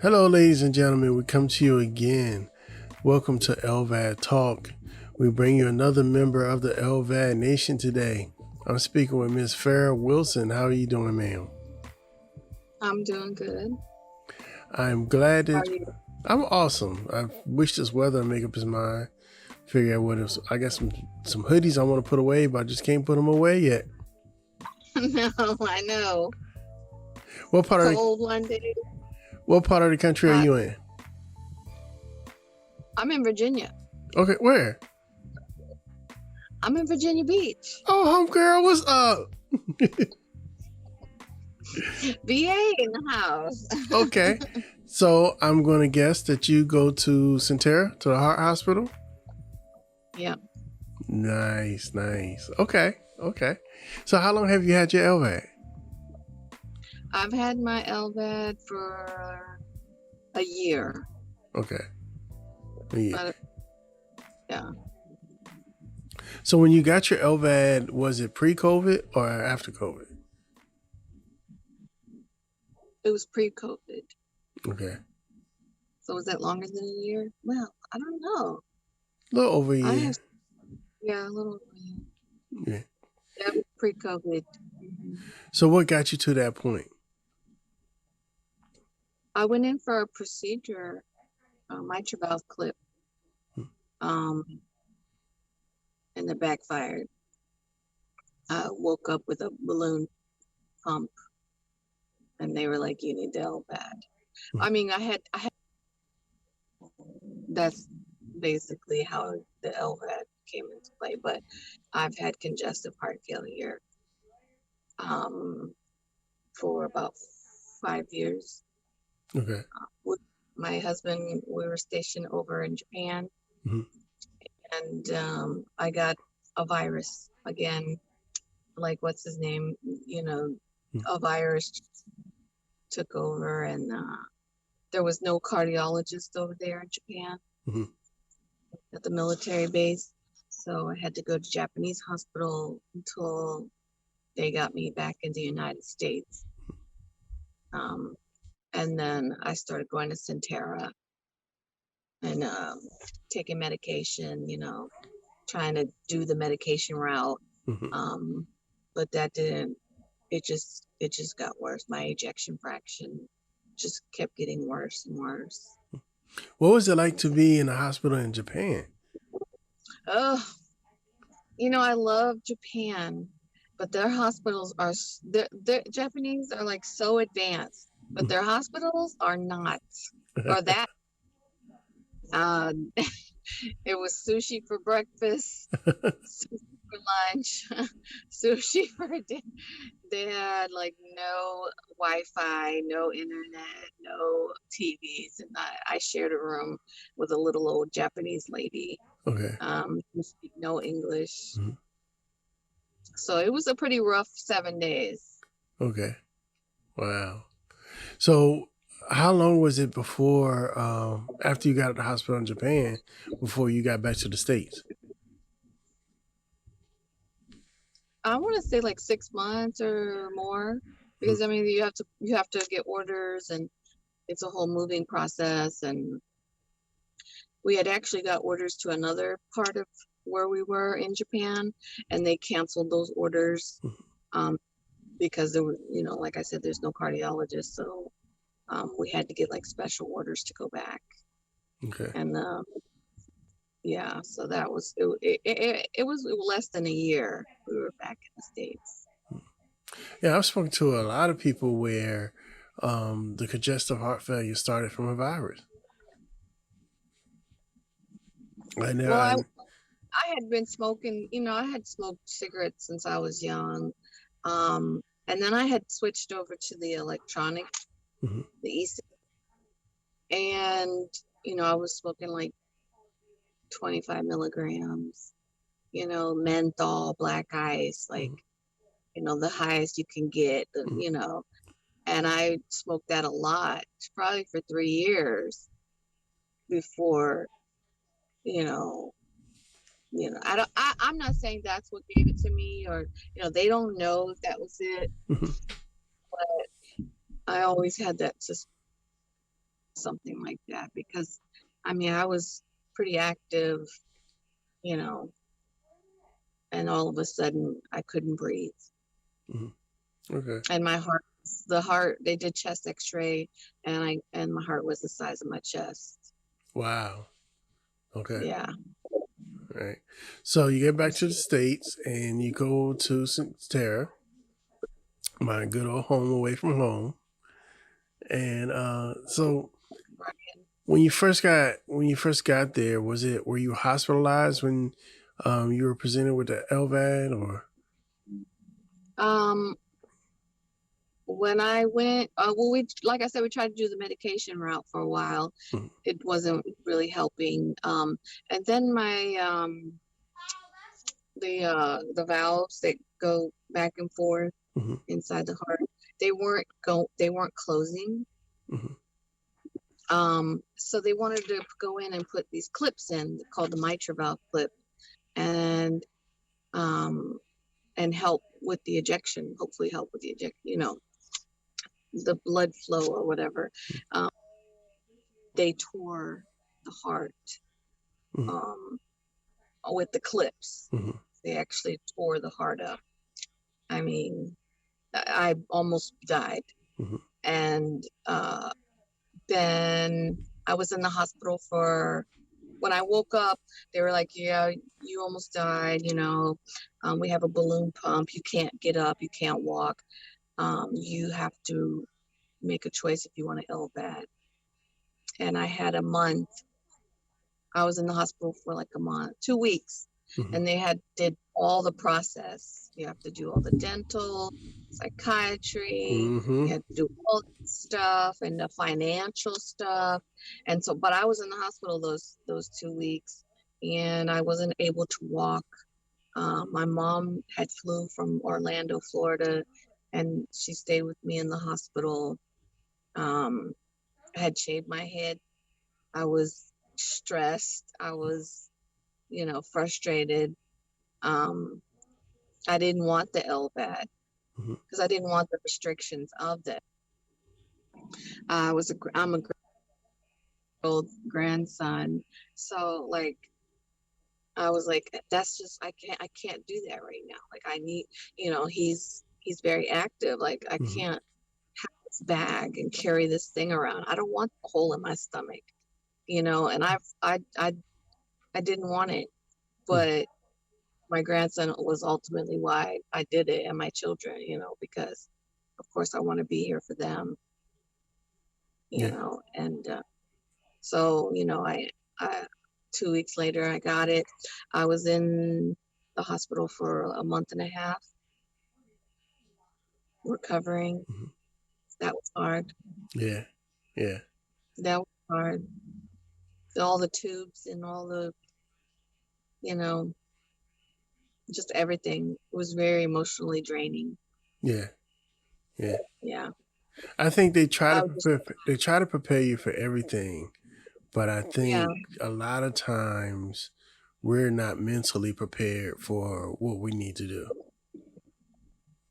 Hello, ladies and gentlemen. We come to you again. Welcome to LVAD Talk. We bring you another member of the LVAD Nation today. I'm speaking with Miss Farrah Wilson. How are you doing, ma'am? I'm doing good. I'm glad How that are you? I'm awesome. I wish this weather would make up his mind. Figure out what else. I got some hoodies I want to put away, but I just can't put them away yet. No, I know. What part of Cold one day. the country are Hot. you in? I'm in Virginia. Okay, where? I'm in Virginia Beach. Oh, home girl, what's up? VA in the house. Okay. So I'm going to guess that you go to Centera, to the heart hospital? Yeah. Nice. Okay. So how long have you had your LVAD? I've had my LVAD for a year. Okay. Yeah. But, yeah. So when you got your LVAD, was it pre-COVID or after COVID? It was pre-COVID. Okay. So was that longer than a year? Well, I don't know. A little over a year. Yeah, a little over a year. Yeah. Yeah, it was pre-COVID. Mm-hmm. So what got you to that point? I went in for a procedure, mitral valve clip, and it backfired. I woke up with a balloon pump, and they were like, "You need the LVAD." I mean, I had. That's basically how the LVAD came into play. But I've had congestive heart failure for about 5 years. Okay. With my husband, we were stationed over in Japan, and I got a virus again. Like, what's his name? A virus took over, and there was no cardiologist over there in Japan at the military base. So I had to go to Japanese hospital until they got me back in the United States. And then I started going to Centera and taking medication, trying to do the medication route. But that didn't, it just got worse. My ejection fraction just kept getting worse and worse. What was it like to be in a hospital in Japan? Oh, I love Japan, but their hospitals are, their Japanese are like so advanced, but their hospitals are not, or that. It was sushi for breakfast, sushi for lunch, sushi for dinner. They had like no Wi-Fi, no internet, no TVs, and I shared a room with a little old Japanese lady. Okay. Who speak no English. So it was a pretty rough 7 days. Okay. Wow. So how long was it before, after you got out of the hospital in Japan, before you got back to the States? I want to say like 6 months or more, because I mean you have to get orders, and it's a whole moving process. And we had actually got orders to another part of where we were in Japan, and they canceled those orders because there were, like I said, there's no cardiologist, so we had to get like special orders to go back. Okay. And yeah, so that was it was less than a year we were back in the States. Yeah, I've spoken to a lot of people where the congestive heart failure started from a virus. Well, I had been smoking, I had smoked cigarettes since I was young. And then I had switched over to the electronic, the e-cigarette. And, I was smoking like 25 milligrams, menthol, black ice, like, the highest you can get, and I smoked that a lot, probably for 3 years before, I'm not saying that's what gave it to me, or, they don't know if that was it, but I always had that something like that, because I mean, I was pretty active, you know, and all of a sudden I couldn't breathe. Mm-hmm. Okay. And they did chest x-ray, and my heart was the size of my chest. Wow. Okay. Yeah. All right. So you get back to the States and you go to St. Tara, my good old home away from home. And so when you first got there, were you hospitalized when you were presented with the LVAD, or? When I went, well, like I said, we tried to do the medication route for a while. Mm-hmm. It wasn't really helping. And then the valves that go back and forth Mm-hmm. inside the heart, they weren't closing. Mm-hmm. So they wanted to go in and put these clips in called the mitral valve clip, and help with the ejection, hopefully help with the ejection, the blood flow or whatever. They tore the heart with the clips. Mm-hmm. They actually tore the heart up. I mean, I almost died. Mm-hmm. And then I was in the hospital when I woke up, they were like, yeah, you almost died. We have a balloon pump. You can't get up. You can't walk. You have to make a choice if you want to LVAD. And I had a month. I was in the hospital for like a month, 2 weeks. Mm-hmm. And they did all the process. You have to do all the dental, psychiatry. Mm-hmm. You had to do all that stuff and the financial stuff. And so, but I was in the hospital those 2 weeks, and I wasn't able to walk. My mom had flew from Orlando, Florida, and she stayed with me in the hospital. I had shaved my head. I was stressed. I was, frustrated. I didn't want the LVAD because I didn't want the restrictions of that. I'm a old grandson, so like I was like, that's just I can't do that right now. Like I need, he's very active. Like I can't have this bag and carry this thing around. I don't want the hole in my stomach, and I didn't want it, but my grandson was ultimately why I did it, and my children, because of course I want to be here for them, and so, I 2 weeks later I got it. I was in the hospital for a month and a half recovering. That was hard. Yeah. That was hard. All the tubes and all the, just everything. It was very emotionally draining. Yeah. Yeah. I think they try to prepare you for everything, but I think a lot of times we're not mentally prepared for what we need to do.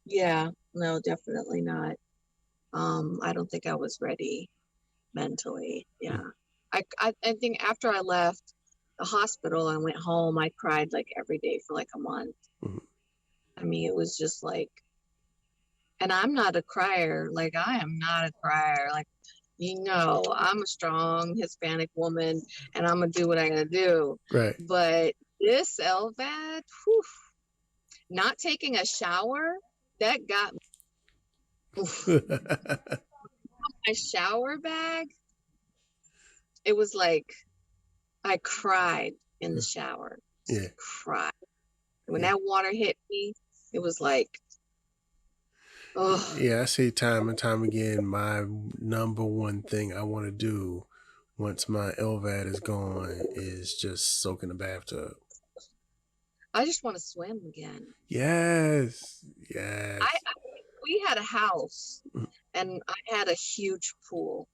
Yeah, no, definitely not. I don't think I was ready mentally. Yeah. I think after I left the hospital and went home, I cried like every day for like a month. I mean, it was just like, and I'm not a crier. Like I am not a crier. Like, I'm a strong Hispanic woman and I'm gonna do what I gotta do. Right. But this LVAD, not taking a shower, that got me. My shower bag, it was like I cried in the shower. Yeah. Cried. When that water hit me, it was like, oh. Yeah, I say time and time again, my number one thing I want to do once my LVAD is gone is just soak in the bathtub. I just want to swim again. Yes. We had a house and I had a huge pool.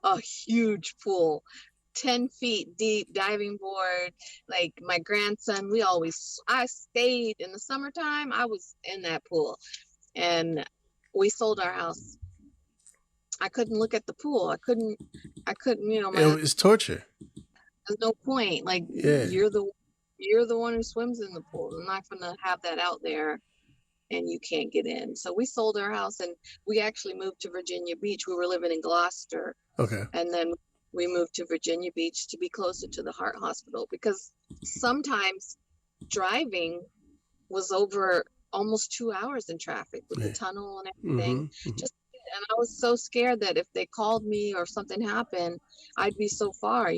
A huge pool. 10 feet deep, diving board. Like my grandson, I stayed in the summertime. I was in that pool, and we sold our house I couldn't look at the pool. I couldn't, It was torture. there's no point. Like, Yeah. you're the one who swims in the pool. I'm not gonna have that out there and you can't get in. So we sold our house and we actually moved to Virginia Beach. We were living in Gloucester. Okay. And then we moved to Virginia Beach to be closer to the heart hospital, because sometimes driving was over almost 2 hours in traffic with the tunnel and everything. And I was so scared that if they called me or something happened, I'd be so far,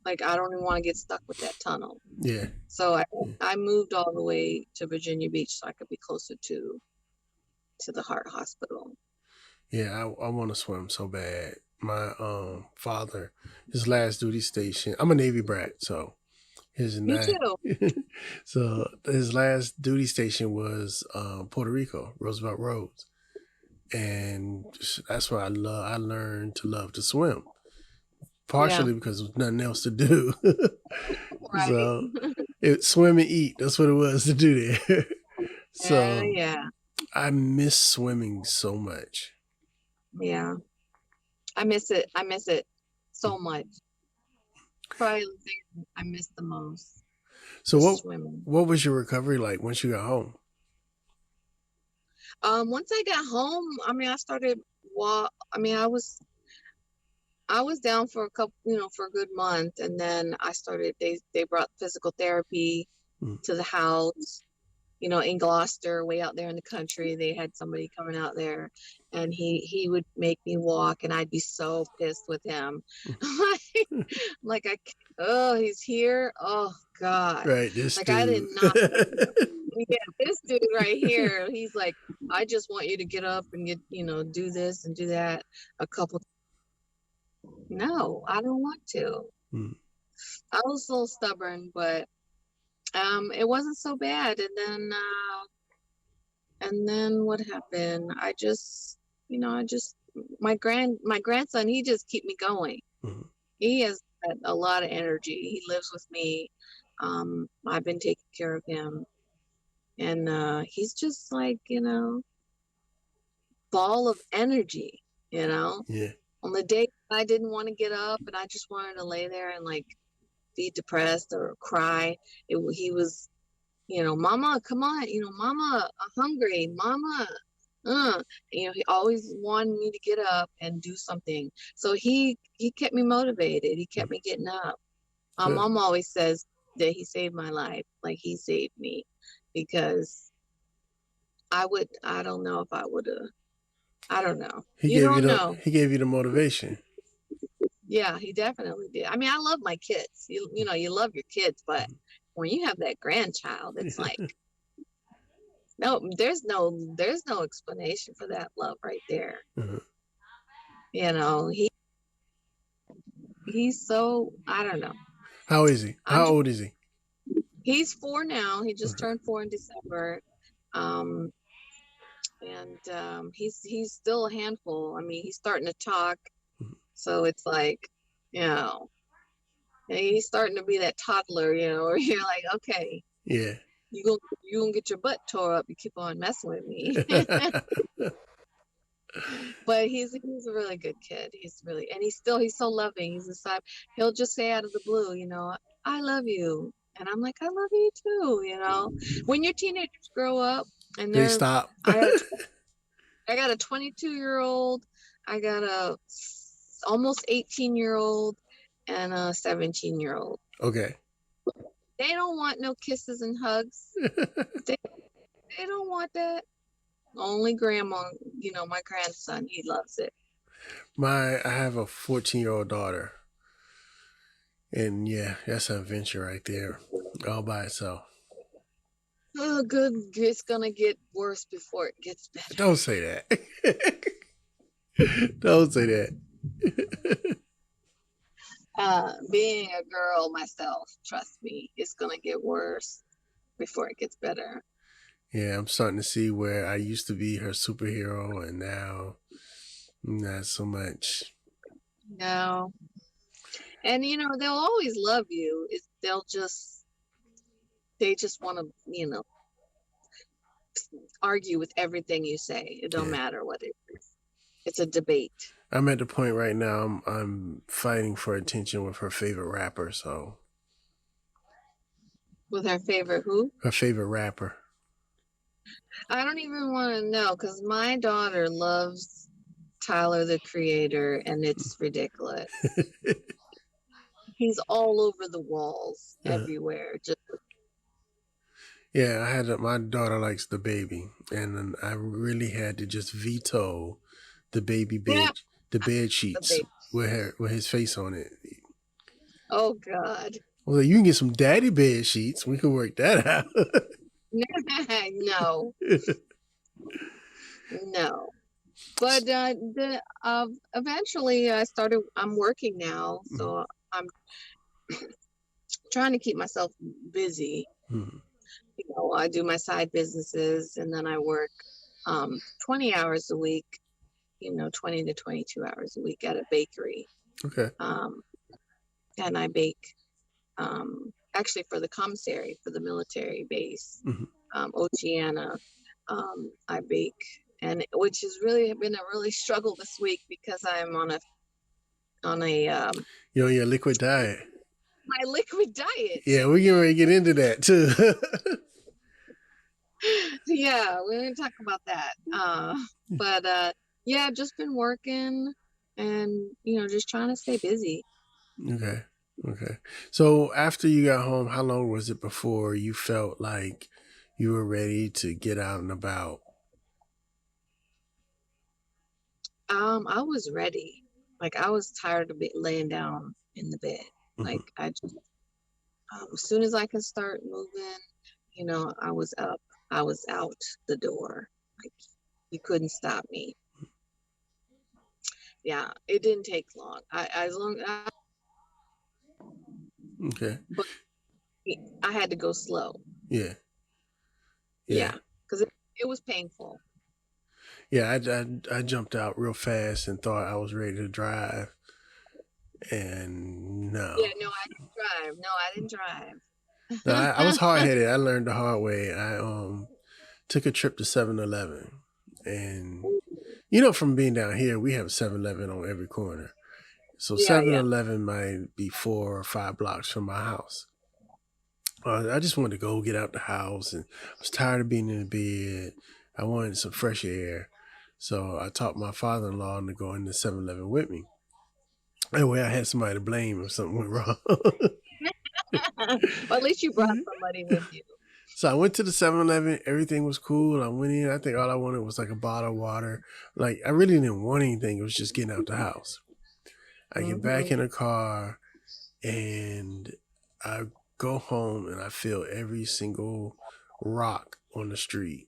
like I don't even want to get stuck with that tunnel. Yeah. So I moved all the way to Virginia Beach so I could be closer to the heart hospital. Yeah, I want to swim so bad. My father, his last duty station, I'm a Navy brat, so Me too. So his last duty station was Puerto Rico, Roosevelt Roads. And that's where I learned to love to swim. Partially because there's nothing else to do. Right. So swim and eat. That's what it was to do there. So yeah. I miss swimming so much. Yeah. I miss it. I miss it so much. Probably the thing I miss the most. So swimming. What was your recovery like once you got home? Once I got home, I mean, I was down for a couple, for a good month, and then I started. They brought physical therapy to the house. In Gloucester, way out there in the country, they had somebody coming out there, and he would make me walk, and I'd be so pissed with him. like he's here. Oh God. Right. This like dude. I did not. Yeah, this dude right here. He's like, I just want you to get up and do this and do that a couple. No, I don't want to. I was a little stubborn, but it wasn't so bad. And then what happened? My grandson, he just keep me going. He has a lot of energy. He lives with me. I've been taking care of him, and he's just like, ball of energy, Yeah. On the day I didn't want to get up and I just wanted to lay there and like be depressed or cry, he was, Mama, come on, Mama, I'm hungry, Mama. He always wanted me to get up and do something. So he kept me motivated. He kept me getting up. Mom always says that he saved my life. Like, he saved me, because I don't know if I would have. I don't know. He gave you the motivation. Yeah, he definitely did. I mean, I love my kids. You love your kids, but when you have that grandchild, it's like, no, there's no explanation for that love right there. He's so, I don't know. How is he? How old is he? He's 4 now. He just turned 4 in December. He's still a handful. I mean, he's starting to talk. So it's like, he's starting to be that toddler, where you're like, okay, yeah, you gonna get your butt tore up. You keep on messing with me. But he's a really good kid. He's so loving. He's inside. He'll just say out of the blue, I love you, and I'm like, I love you too. When your teenagers grow up and they stop. I got a 22-year-old. I got a almost 18-year-old and a 17-year-old. Okay. They don't want no kisses and hugs. they don't want that. Only grandma, my grandson, he loves it. I have a 14-year-old daughter. And yeah, that's an adventure right there, all by itself. Oh, good. It's gonna get worse before it gets better. Don't say that. Don't say that. Being a girl myself, trust me, it's gonna get worse before it gets better. Yeah, I'm starting to see where I used to be her superhero, and now not so much. No. And they'll always love you. They just want to, argue with everything you say. It don't matter what it is. It's a debate. I'm at the point right now. I'm fighting for attention with her favorite rapper. So. With her favorite who? Her favorite rapper. I don't even want to know because my daughter loves Tyler the Creator, and it's ridiculous. He's all over the walls, everywhere. Yeah, my daughter likes the baby, and I really had to just veto the baby bed, the bed sheets with his face on it. Oh God! Well, you can get some daddy bed sheets. We can work that out. No, no. But eventually, I'm working now, so I'm trying to keep myself busy. You know, I do my side businesses, and then I work 20 hours a week. You know, 20 to 22 hours a week at a bakery. Okay. And I bake actually for the commissary for the military base, Oceana. I bake, and which has really been a really struggle this week because I'm on a you're on your liquid diet. My liquid diet. Yeah, we're getting ready to get into that too. Yeah, we're gonna talk about that. But yeah, I've just been working and just trying to stay busy. Okay. So after you got home, how long was it before you felt like you were ready to get out and about? I was ready. Like I was tired of laying down in the bed. Like I just as soon as I could start moving, I was up. I was out the door. Like you couldn't stop me. Yeah, it didn't take long. Okay. But I had to go slow. Yeah. Yeah, because it was painful. Yeah, I jumped out real fast and thought I was ready to drive, and no. Yeah, no, I didn't drive. No, I was hard headed. I learned the hard way. I took a trip to 7-Eleven, and from being down here, we have 7-Eleven on every corner. So 7-Eleven might be 4 or 5 blocks from my house. I just wanted to go get out the house, and I was tired of being in the bed. I wanted some fresh air. So I taught my father-in-law to go into 7-Eleven with me. Anyway, I had somebody to blame if something went wrong. Well, at least you brought somebody with you. So I went to the 7-Eleven. Everything was cool. I went in. I think all I wanted was like a bottle of water. Like I really didn't want anything. It was just getting out the house. I get back in the car and I go home and I feel every single rock on the street.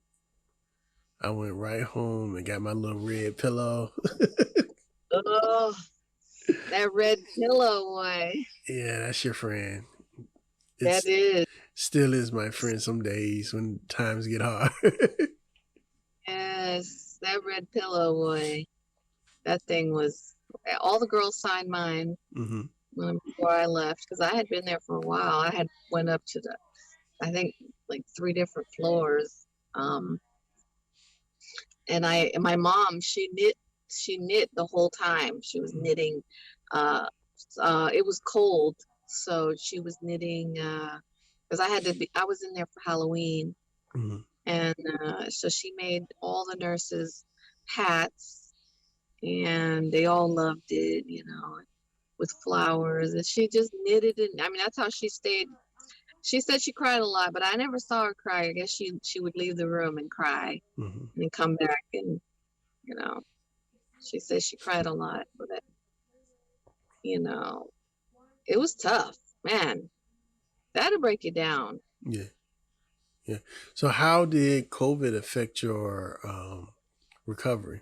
I went right home and got my little red pillow. Oh, that red pillow boy. Yeah, that's your friend. That is. Still is my friend some days when times get hard. Yes, that red pillow boy. That thing was, all the girls signed mine before I left because I had been there for a while. I had went up to I think like 3 different floors. And my mom, she knit the whole time. She was knitting. It was cold, so she was knitting because I was in there for Halloween, and so she made all the nurses hats, and they all loved it, with flowers, and she just knitted it. I mean, that's how she stayed. She said she cried a lot, but I never saw her cry. I guess she would leave the room and cry and then come back, and she said she cried a lot, but it was tough, man. That'll break you down. Yeah. So how did COVID affect your recovery?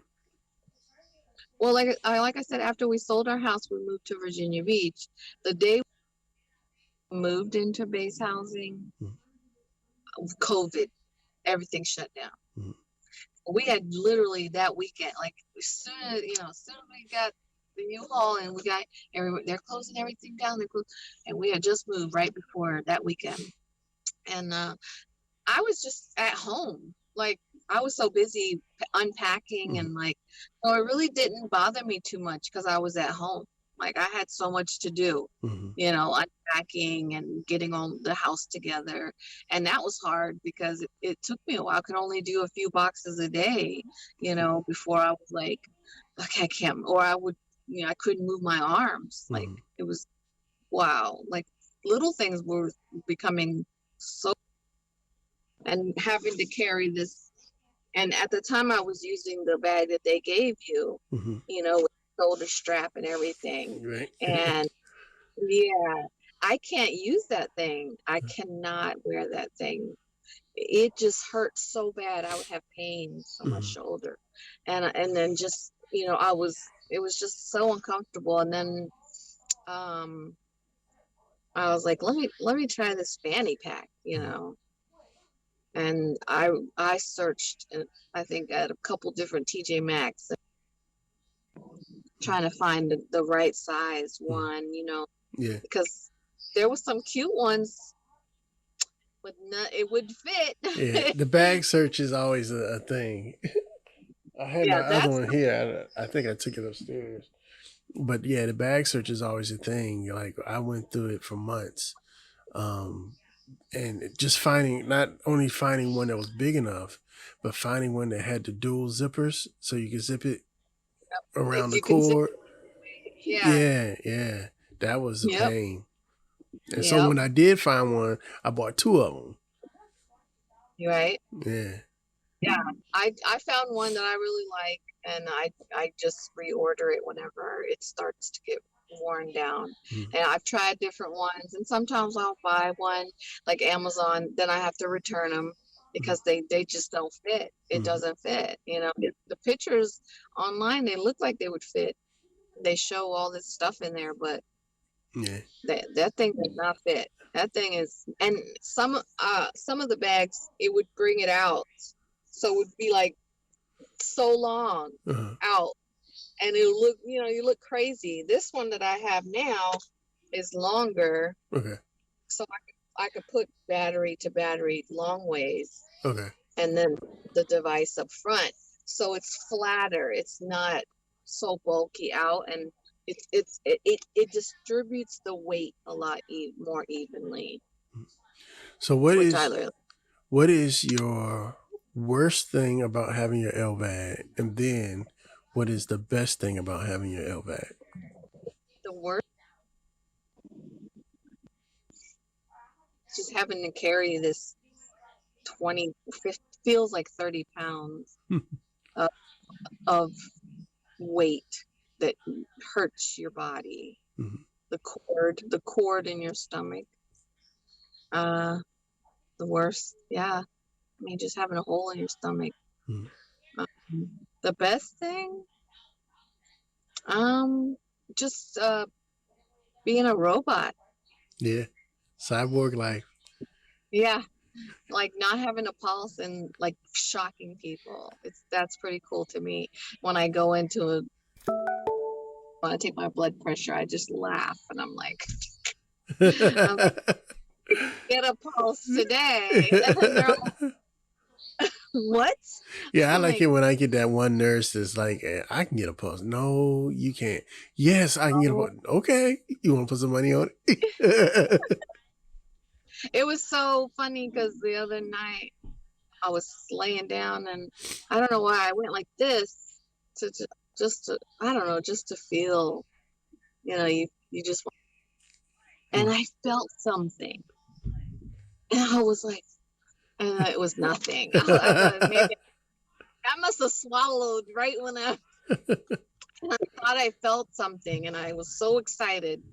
Well, like I said, after we sold our house, we moved to Virginia Beach. The day we moved into base housing, COVID, everything shut down. We had literally that weekend, like as soon as we got the U-Haul and they're closing everything down. And we had just moved right before that weekend. And I was just at home, like I was so busy unpacking and like, so it really didn't bother me too much because I was at home. Like I had so much to do, you know, unpacking and getting all the house together. And that was hard because it took me a while. I could only do a few boxes a day, you know, before I was like, okay, I can't, or I would, you know, I couldn't move my arms. Like it was, wow. Like little things were becoming so, and having to carry this. And at the time I was using the bag that they gave you, you know, with shoulder strap and everything. Right. And yeah, I can't use that thing. I cannot wear that thing. It just hurts so bad. I would have pain on my shoulder. And then just, you know, it was just so uncomfortable. And then I was like, let me try this fanny pack, you know. And I searched, I think, at a couple different TJ Maxx, trying to find the right size one, you know. Yeah. Because there was some cute ones, but it wouldn't fit. Yeah. The bag search is always a thing. I had my other one here. I think I took it upstairs. But yeah, the bag search is always a thing. Like I went through it for months. And just not only finding one that was big enough, but finding one that had the dual zippers so you could zip it around the cord. Yeah. That was a pain. And so when I did find one, I bought two of them. Right? Yeah. Yeah. I found one that I really like, and I just reorder it whenever it starts to get worn down. And I've tried different ones, and sometimes I'll buy one like Amazon, then I have to return them because they just don't fit. It doesn't fit, you know. The pictures online, they look like they would fit. They show all this stuff in there, but that thing does not fit. That thing is, and some of the bags, it would bring it out, so it would be like so long out, and it would look, you know, you look crazy. This one that I have now is longer, so I could put battery to battery long ways, and then the device up front, so it's flatter. It's not so bulky out, and it distributes the weight a lot more evenly. So what is your worst thing about having your LVAD, and then what is the best thing about having your LVAD? The worst, just having to carry this 20, 50, feels like 30 pounds of weight that hurts your body. The cord in your stomach. The worst, yeah. I mean, just having a hole in your stomach. The best thing, just being a robot. Yeah, cyborg life. Yeah, like not having a pulse and like shocking people. That's pretty cool to me. When I go into when I take my blood pressure, I just laugh and I'm like, get a pulse today. And they're all, what? Yeah, I like it when I get that one nurse that's like, I can get a pulse. No, you can't. Yes, I can get a pulse. Okay, you want to put some money on it? It was so funny because the other night I was laying down and I don't know why I went like this to I don't know, just to feel, you know, you just, and I felt something, and I was like, and it was nothing. Maybe I must have swallowed right when I thought I felt something, and I was so excited,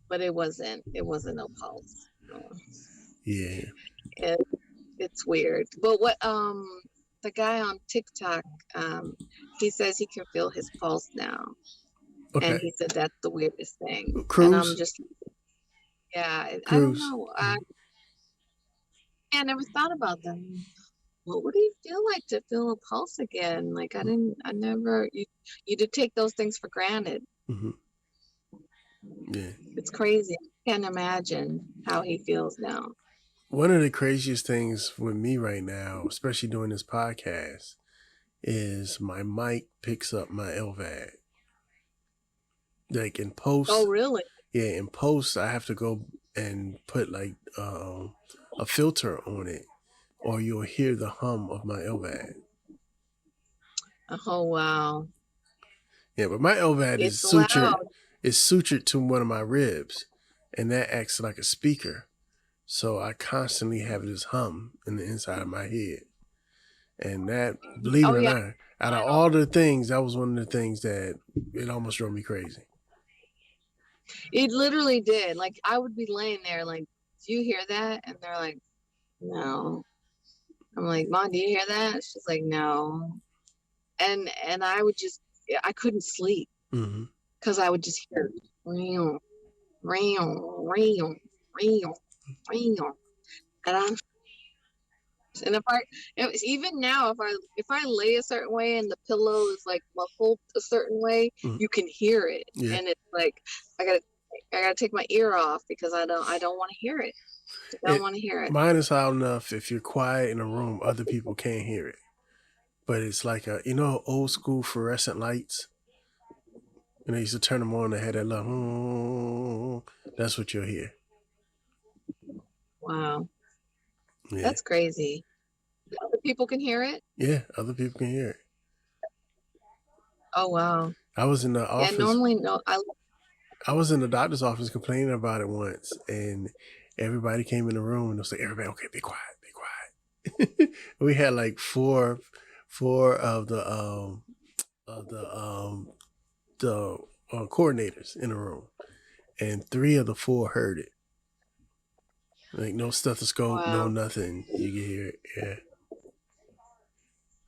but it wasn't no pulse. Yeah. It's weird. But what the guy on TikTok, he says he can feel his pulse now. Okay. And he said that's the weirdest thing. Cruise? And I'm just, yeah, Cruise. I don't know. I never thought about that. What would he feel like to feel a pulse again? Like I never, you did take those things for granted. Yeah. It's crazy. I can't imagine how he feels now. one of the craziest things with me right now, especially doing this podcast, is my mic picks up my LVAD. Like in post. Oh, really? Yeah, in post, I have to go and put like a filter on it, or you'll hear the hum of my LVAD. Oh, wow. Yeah, but my LVAD is It's sutured. loud. It's sutured to one of my ribs, and that acts like a speaker. So I constantly have this hum in the inside of my head. And that, believe it or not, out of all the things, that was one of the things that it almost drove me crazy. It literally did. Like, I would be laying there like, do you hear that? And they're like, no. I'm like, Mom, do you hear that? She's like, no. And I would just, I couldn't sleep because I would just hear real, real, real, real, real. And even now, if I lay a certain way and the pillow is like muffled a certain way, you can hear it. Yeah. And it's like I gotta take my ear off because I don't want to hear it. I don't want to hear it. Mine is loud enough. If you're quiet in a room, other people can't hear it. But it's like old school fluorescent lights. And they used to turn them on. They had that little. That's what you'll hear. Wow. Yeah. That's crazy. Other people can hear it? Yeah, other people can hear it. Oh, wow. I was in the office. Yeah, normally, no. I was in the doctor's office complaining about it once, and everybody came in the room and was like, everybody, okay, be quiet, be quiet. We had like four of the coordinators in the room, and 3 of the 4 heard it. Like no stethoscope, no nothing. You can hear it. Yeah.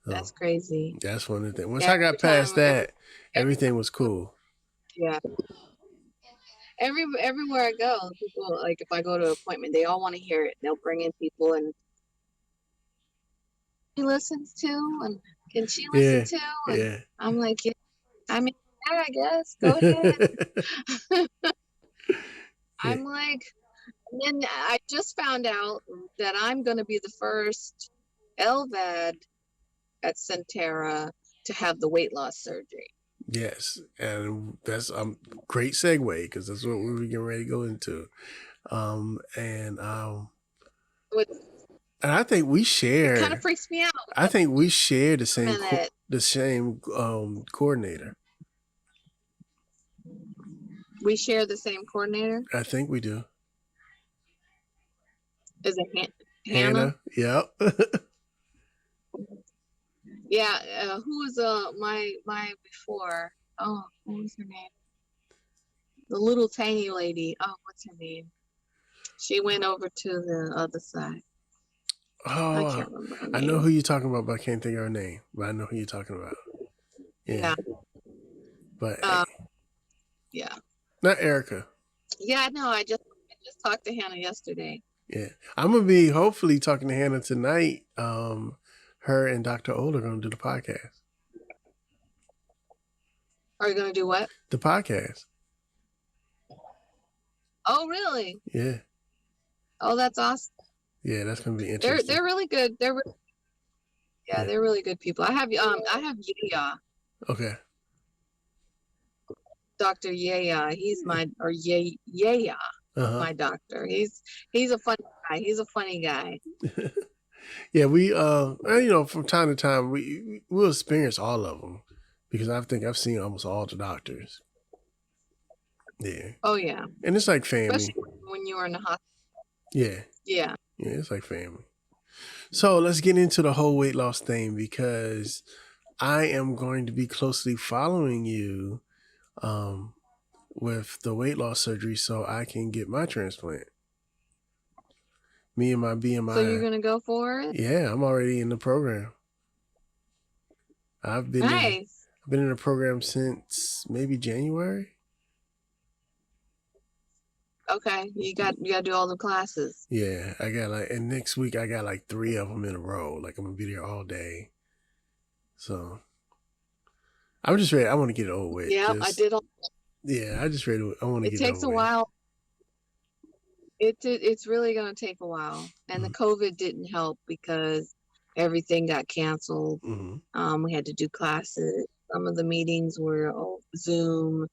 So, that's crazy. That's one of the things. Once I got past that, everything was cool. Yeah. Everywhere I go, people, like if I go to an appointment, they all want to hear it. They'll bring in people and she listens to, and can she listen to? And yeah. I'm like, yeah. I mean, yeah, I guess. Go ahead. I'm like, and then I just found out that I'm going to be the first LVAD at Centera to have the weight loss surgery. Yes, and that's a great segue because that's what we were getting ready to go into. And I think we share. It kind of freaks me out. I think we share the same coordinator. We share the same coordinator? I think we do. Is it Hannah? Yep. Yeah, who was my before? Oh, what was her name? The little tiny lady. Oh, what's her name? She went over to the other side. Oh, I can't remember her name. I know who you're talking about, but I can't think of her name. But I know who you're talking about. Yeah. But yeah. Not Erica. Yeah, no, I just talked to Hannah yesterday. Yeah. I'm gonna be hopefully talking to Hannah tonight. Her and Dr. Old are going to do the podcast. Are you going to do what? The podcast. Oh, really? Yeah. Oh, that's awesome. Yeah, that's going to be interesting. They're really good. They're really good people. I have Yaya. Okay. Dr. Yaya. He's my Yaya. My doctor. He's a funny guy. He's a funny guy. Yeah, we from time to time we'll experience all of them because I think I've seen almost all the doctors. Yeah. Oh yeah. And it's like family. Especially when you were in the hospital. Yeah. Yeah. Yeah, it's like family. So let's get into the whole weight loss thing because I am going to be closely following you with the weight loss surgery so I can get my transplant. Me and my BMI. So you're going to go for it? Yeah, I'm already in the program. I've been in the program since maybe January. Okay, you got to do all the classes. Yeah, I got and next week I got 3 of them in a row. Like I'm gonna be there all day. So I'm just ready. I want to get it over with. Yeah, I did all. Yeah, I just ready. I want to get it over. It takes a while. It's really going to take a while. And the COVID didn't help because everything got canceled. We had to do classes. Some of the meetings were Zoom.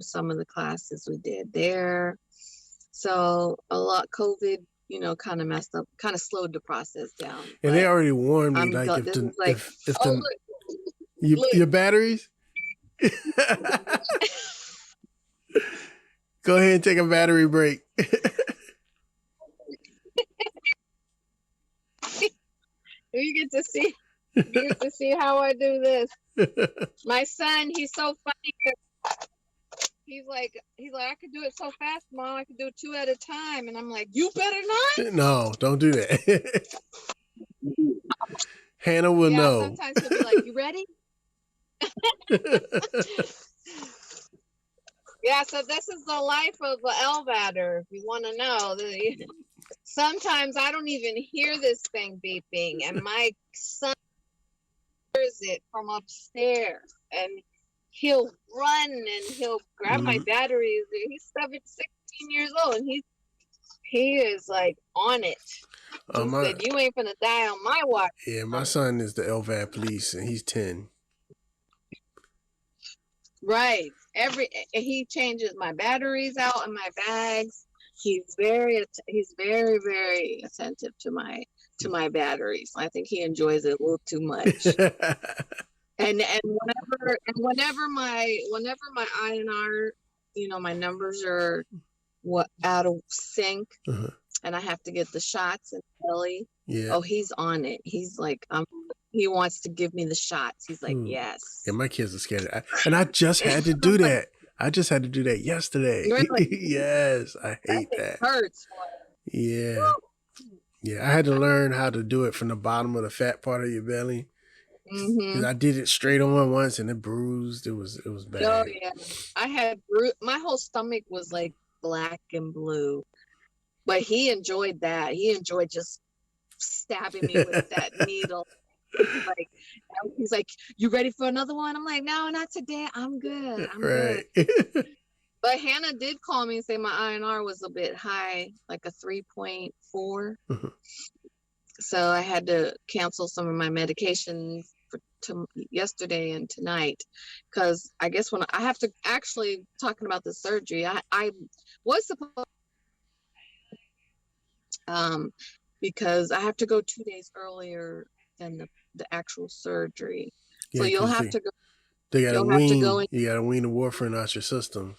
Some of the classes we did there. So a lot COVID, kind of messed up, kind of slowed the process down. And they already warned me, like your batteries. Go ahead and take a battery break. You get to see how I do this. My son, he's so funny. He's like, I could do it so fast, Mom. I could do it 2 at a time. And I'm like, you better not. No, don't do that. Hannah will know. Sometimes he'll be like, you ready? Yeah, so this is the life of the LVADer, if you want to know. Sometimes I don't even hear this thing beeping, and my son hears it from upstairs, and he'll run and he'll grab my batteries. He's 16 years old, and he is like on it. He said, you ain't gonna die on my watch. Yeah, my son is the LVAD police, and he's 10. Right. He changes my batteries out in my bags. He's very, very attentive to my batteries. I think he enjoys it a little too much. and whenever my INR, my numbers are out of sync, and I have to get the shots in the belly. Yeah. Oh, he's on it. He's like, he wants to give me the shots. He's like, yes. Yeah, my kids are scared. And I just had to do that. I just had to do that yesterday. Really? Yes, I hate that. It hurts. Yeah. Yeah, I had to learn how to do it from the bottom of the fat part of your belly. Because I did it straight on once and it bruised. It was bad. Oh, yeah. I had my whole stomach was like black and blue. But he enjoyed that. He enjoyed just stabbing me with that needle. He's like, you ready for another one? I'm like, no, not today. I'm good. Good. But Hannah did call me and say my INR was a bit high, like a 3.4. So I had to cancel some of my medications for yesterday and tonight, because I guess when I have to actually talking about the surgery, I was supposed because I have to go 2 days earlier than the actual surgery. So you'll have to go. You gotta wean the warfarin out your system.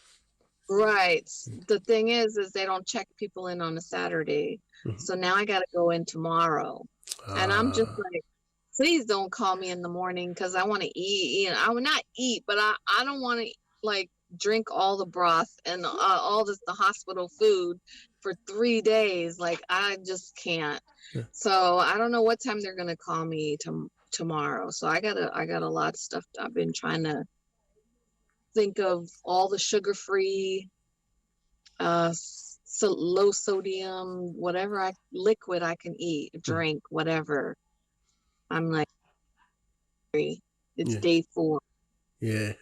Right. The thing is they don't check people in on a Saturday. So now I got to go in tomorrow. And I'm just like, please don't call me in the morning, because I want to eat. I will not eat, but I don't want to like drink all the broth and all the hospital food for 3 days. Like, I just can't. So I don't know what time they're going to call me tomorrow. So I got a lot of stuff. I've been trying to think of all the sugar-free, low sodium, whatever liquid I can eat, drink, whatever. I'm like, it's day 4. Yeah.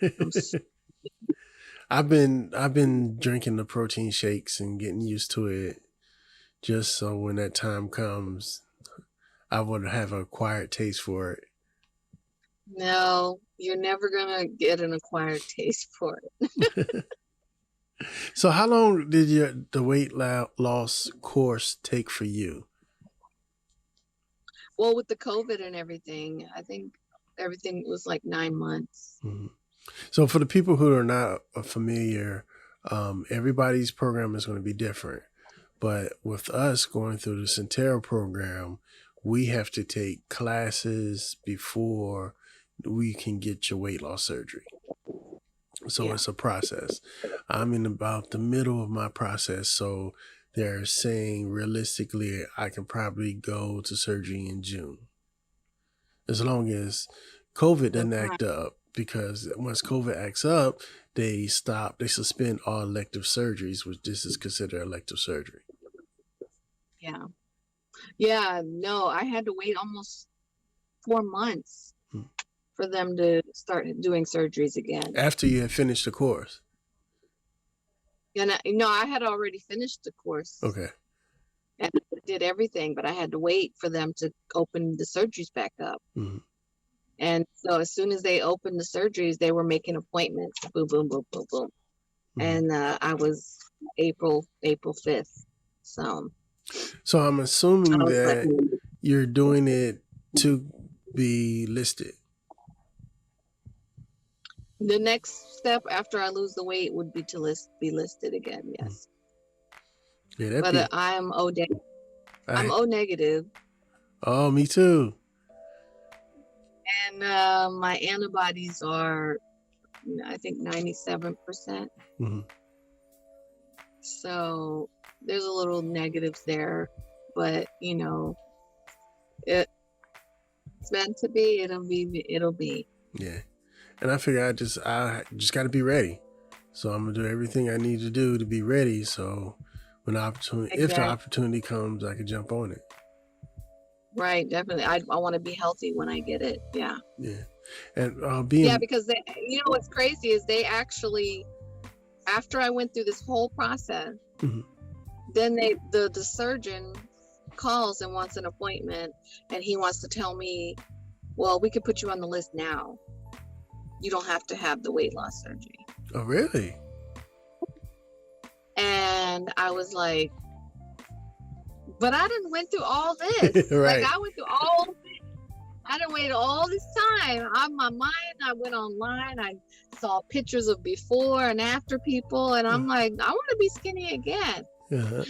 I've been drinking the protein shakes and getting used to it, just so when that time comes, I would have an acquired taste for it. No, you're never gonna get an acquired taste for it. So how long did the weight loss course take for you? Well, with the COVID and everything, I think everything was like 9 months. So for the people who are not familiar, everybody's program is going to be different. But with us going through the Centera program, we have to take classes before we can get your weight loss surgery. So it's a process. I'm in about the middle of my process. So they're saying realistically, I can probably go to surgery in June, as long as COVID doesn't act up. Because once COVID acts up, they suspend all elective surgeries, which this is considered elective surgery. Yeah, no, I had to wait almost 4 months for them to start doing surgeries again. After you had finished the course? And I had already finished the course. Okay. And did everything, but I had to wait for them to open the surgeries back up. Mm-hmm. And so as soon as they opened the surgeries, they were making appointments. Boom, boom, boom, boom, boom. Mm-hmm. And I was April 5th. So I'm assuming that you're doing it to be listed. The next step after I lose the weight would be to be listed again. Yes. Yeah, but I'm O negative. I'm O negative. Oh, me too. And my antibodies are, I think, 97%. Mm-hmm. So there's a little negatives there, but it's meant to be. It'll be. Yeah. And I figure I just got to be ready. So I'm gonna do everything I need to do to be ready. So when the opportunity, if the opportunity comes, I can jump on it. Right, definitely. I want to be healthy when I get it. Yeah. Yeah. And because what's crazy is they actually, after I went through this whole process, mm-hmm. then the surgeon calls and wants an appointment, and he wants to tell me, well, we could put you on the list now. You don't have to have the weight loss surgery. Oh, really? And I was like, but I didn't went through all this. Right. Like I went through all this. I didn't wait all this time. On my mind, I went online. I saw pictures of before and after people, and I'm like, I want to be skinny again. Uh-huh.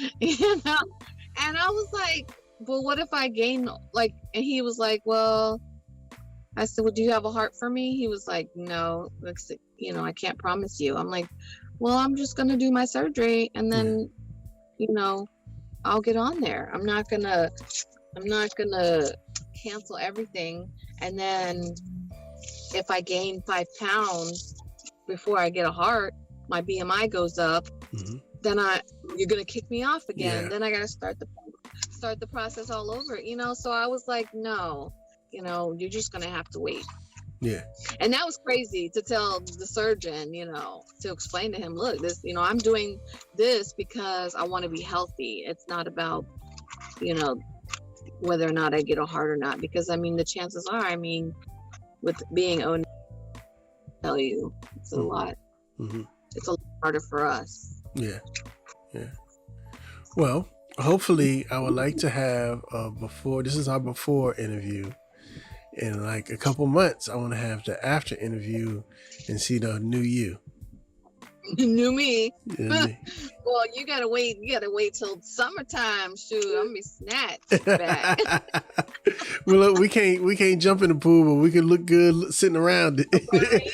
And I was like, well, what if I gain and he was like, well, I said, well, do you have a heart for me? He was like, no, I can't promise you. I'm like, well, I'm just going to do my surgery and then, I'll get on there. I'm not going to cancel everything. And then if I gain 5 pounds before I get a heart, my BMI goes up, mm-hmm. then you're going to kick me off again. Yeah. Then I got to start the process all over, So I was like, no. You're just going to have to wait. Yeah. And that was crazy to tell the surgeon, to explain to him, look, this, I'm doing this because I want to be healthy. It's not about, whether or not I get a heart or not. Because, the chances are, with being owned, I tell you, it's a lot. Mm-hmm. It's a lot harder for us. Yeah. Yeah. Well, hopefully I would like to have this is our before interview. In like a couple months, I want to have the after interview and see the new you. New me. Yeah, well, you gotta wait. You gotta wait till summertime. Shoot, I'm gonna be snatched back. Well, look, we can't jump in the pool, but we can look good sitting around it. Right.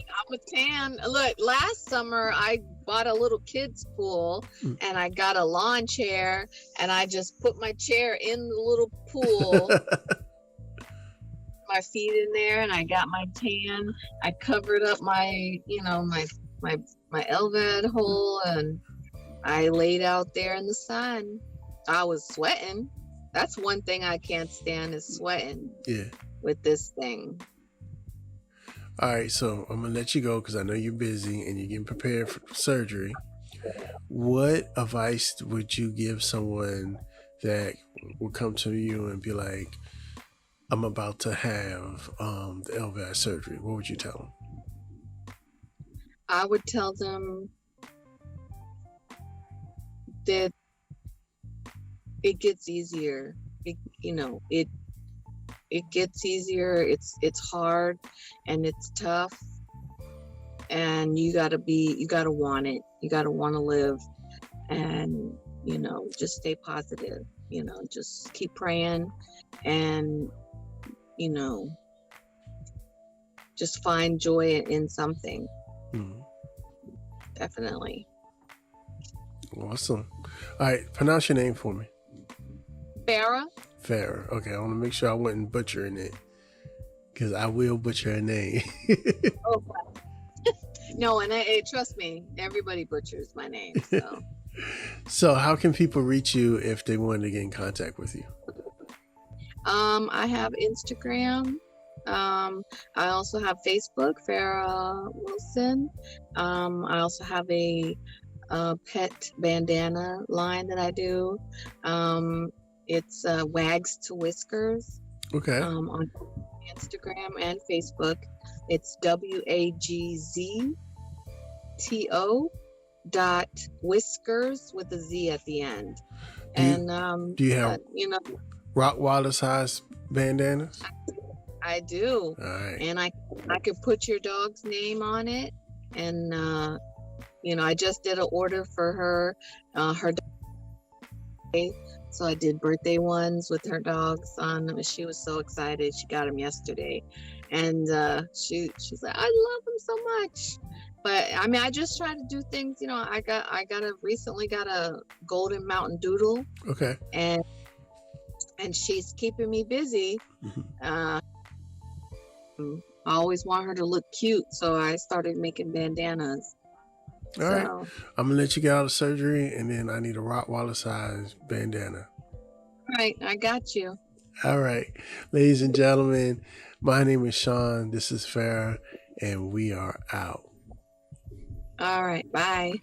I'm a tan. Look, last summer I bought a little kids pool and I got a lawn chair and I just put my chair in the little pool. My feet in there and I got my tan. I covered up my LVAD hole and I laid out there in the sun. I was sweating. That's one thing I can't stand is sweating. Yeah. With this thing. All right, so I'm gonna let you go because I know you're busy and you're getting prepared for surgery. What advice would you give someone that will come to you and be like, I'm about to have the LVAD surgery? What would you tell them? I would tell them that it gets easier. It gets easier. It's hard and it's tough, and you gotta want it. You gotta want to live, and just stay positive. Just keep praying, and just find joy in something. Mm-hmm. Definitely. Awesome. All right, pronounce your name for me. Farrah. Farrah. Okay, I want to make sure I wasn't butchering it because I will butcher a name. Okay. No, and trust me, everybody butchers my name. So. So, how can people reach you if they wanted to get in contact with you? I have Instagram. I also have Facebook, Farrah Wilson. I also have a pet bandana line that I do. It's Wags to Whiskers. Okay. On Instagram and Facebook. It's WAGZTO.whiskers with a Z at the end. Do you have Rottweiler size bandanas? I do. All right. And I could put your dog's name on it. And I just did an order for her so I did birthday ones with her dogs on. She was so excited. She got them yesterday, and she's like, I love them so much. But I mean, I just try to do things. I recently got a golden mountain doodle. Okay. And she's keeping me busy. I always want her to look cute, so I started making bandanas. All right. I'm going to let you get out of surgery, and then I need a Rottweiler size bandana. All right. I got you. All right. Ladies and gentlemen, my name is Sean. This is Farrah, and we are out. All right. Bye.